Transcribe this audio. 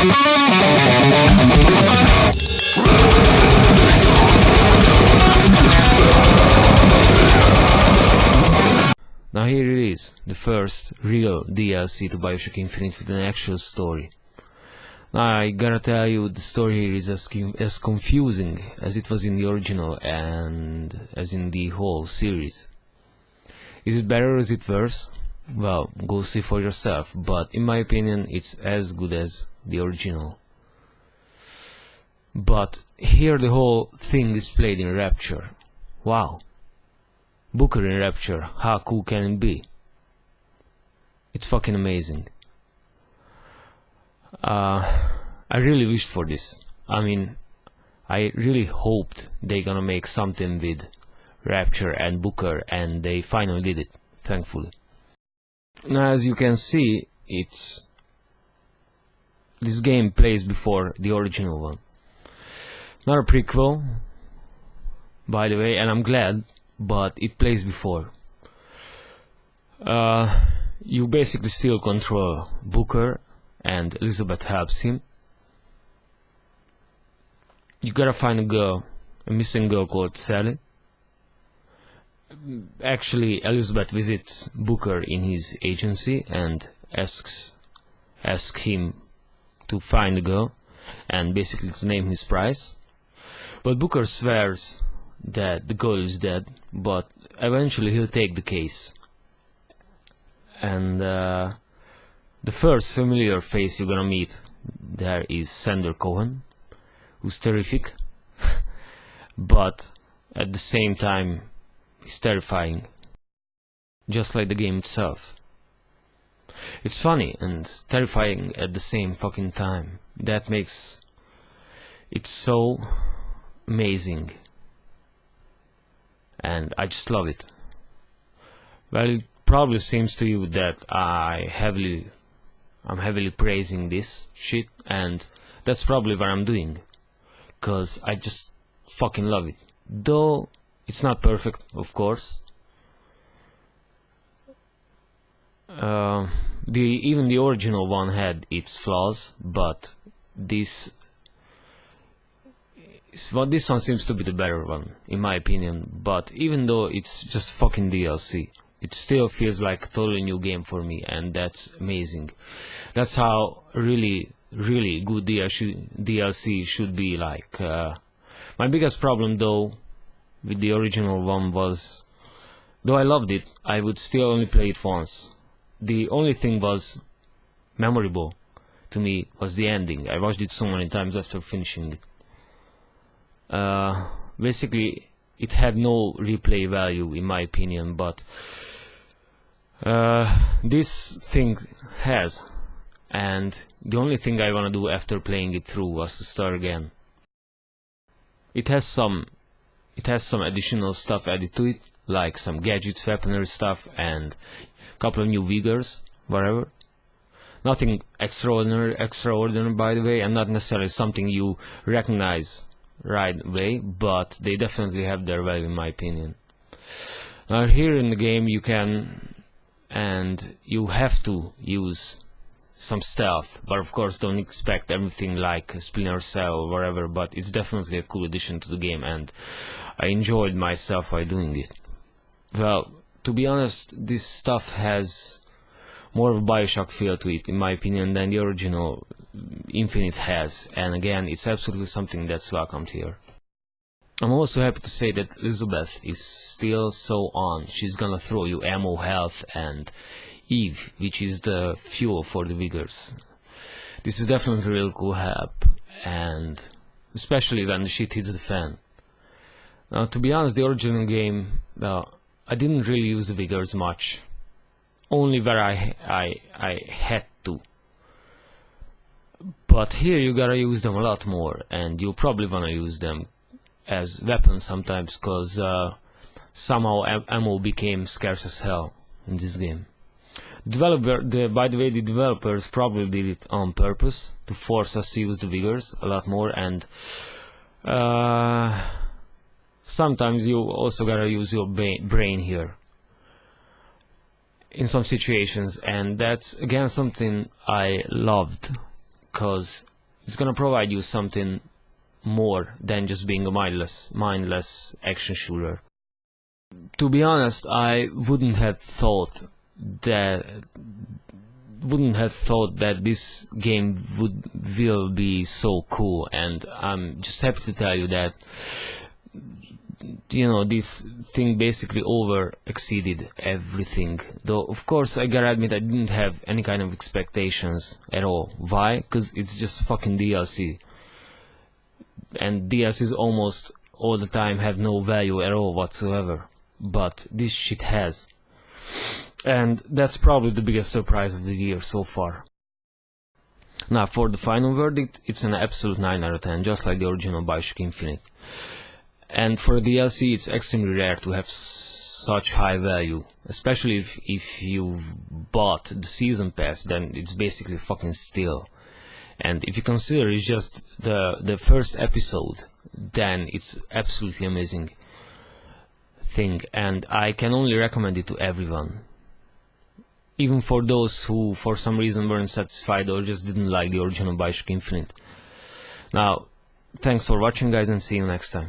Now here it is, the first real DLC to Bioshock Infinite with an actual story. Now I gotta tell you, the story here is as confusing as it was in the original and as in the whole series. Is it better or is it worse? Well, go see for yourself, but in my opinion it's as good as the original. But here the whole thing is played in Rapture. Wow. Booker in Rapture, how cool can it be? It's fucking amazing. I really wished for this. I mean, I really hoped they gonna make something with Rapture and Booker, and they finally did it, thankfully. Now as you can see, this game plays before the original one. Not a prequel, by the way, and I'm glad, but it plays before. You basically still control Booker, and Elizabeth helps him. You gotta find a girl, a missing girl called Sally. Actually, Elizabeth visits Booker in his agency and asks him to find the girl and basically to name his price. But Booker swears that the girl is dead, but eventually he'll take the case. And the first familiar face you're gonna meet there is Sander Cohen, who's terrific, but at the same time he's terrifying, just like the game itself. It's funny and terrifying at the same fucking time. That makes it so amazing, and I just love it. Well, it probably seems to you that I'm heavily praising this shit, and that's probably what I'm doing, cause I just fucking love it. Though it's not perfect, of course. Even the original one had its flaws, but this one seems to be the better one, in my opinion. But even though it's just fucking DLC, it still feels like a totally new game for me, and that's amazing. That's how really good DLC should be like. My biggest problem though with the original one was, though I loved it, I would still only play it once. The only thing was memorable to me was the ending. I watched it so many times after finishing it. Basically it had no replay value in my opinion, but this thing has, and the only thing I wanna do after playing it through was to start again. It has some additional stuff added to it, like some gadgets, weaponry stuff, and a couple of new vigors, whatever. Nothing extraordinary by the way, and not necessarily something you recognize right away, but they definitely have their value in my opinion. Now here in the game you can, and you have to use some stealth, but of course don't expect everything like Splinter Cell or whatever, but it's definitely a cool addition to the game, and I enjoyed myself while doing it. Well, to be honest, this stuff has more of a Bioshock feel to it, in my opinion, than the original Infinite has, and again, it's absolutely something that's welcomed here. I'm also happy to say that Elizabeth is still so on. She's gonna throw you ammo, health, and Eve, which is the fuel for the vigors. This is definitely a real cool help, and especially when the shit hits the fan. Now, to be honest, the original game, well, I didn't really use the vigors much, only where I had to. But here you gotta use them a lot more, and you'll probably wanna use them as weapons sometimes, cause somehow ammo became scarce as hell in this game. By the way, the developers probably did it on purpose to force us to use the vigors a lot more, and sometimes you also gotta use your brain here in some situations, and that's again something I loved, cause It's gonna provide you something more than just being a mindless action shooter. To be honest, I wouldn't have thought that this game will be so cool, and I'm just happy to tell you that, you know, this thing basically exceeded everything. Though of course I gotta admit I didn't have any kind of expectations at all. Why? Because it's just fucking DLC, and DLCs almost all the time have no value at all whatsoever, but this shit has. And that's probably the biggest surprise of the year so far. Now for the final verdict, it's an absolute 9 out of 10, just like the original Bioshock Infinite. And for a DLC, it's extremely rare to have such high value, especially if you've bought the season pass, then it's basically fucking steal. And if you consider it's just the first episode, then it's absolutely amazing thing, and I can only recommend it to everyone. Even for those who for some reason weren't satisfied or just didn't like the original Bioshock Infinite. Now, thanks for watching guys, and see you next time.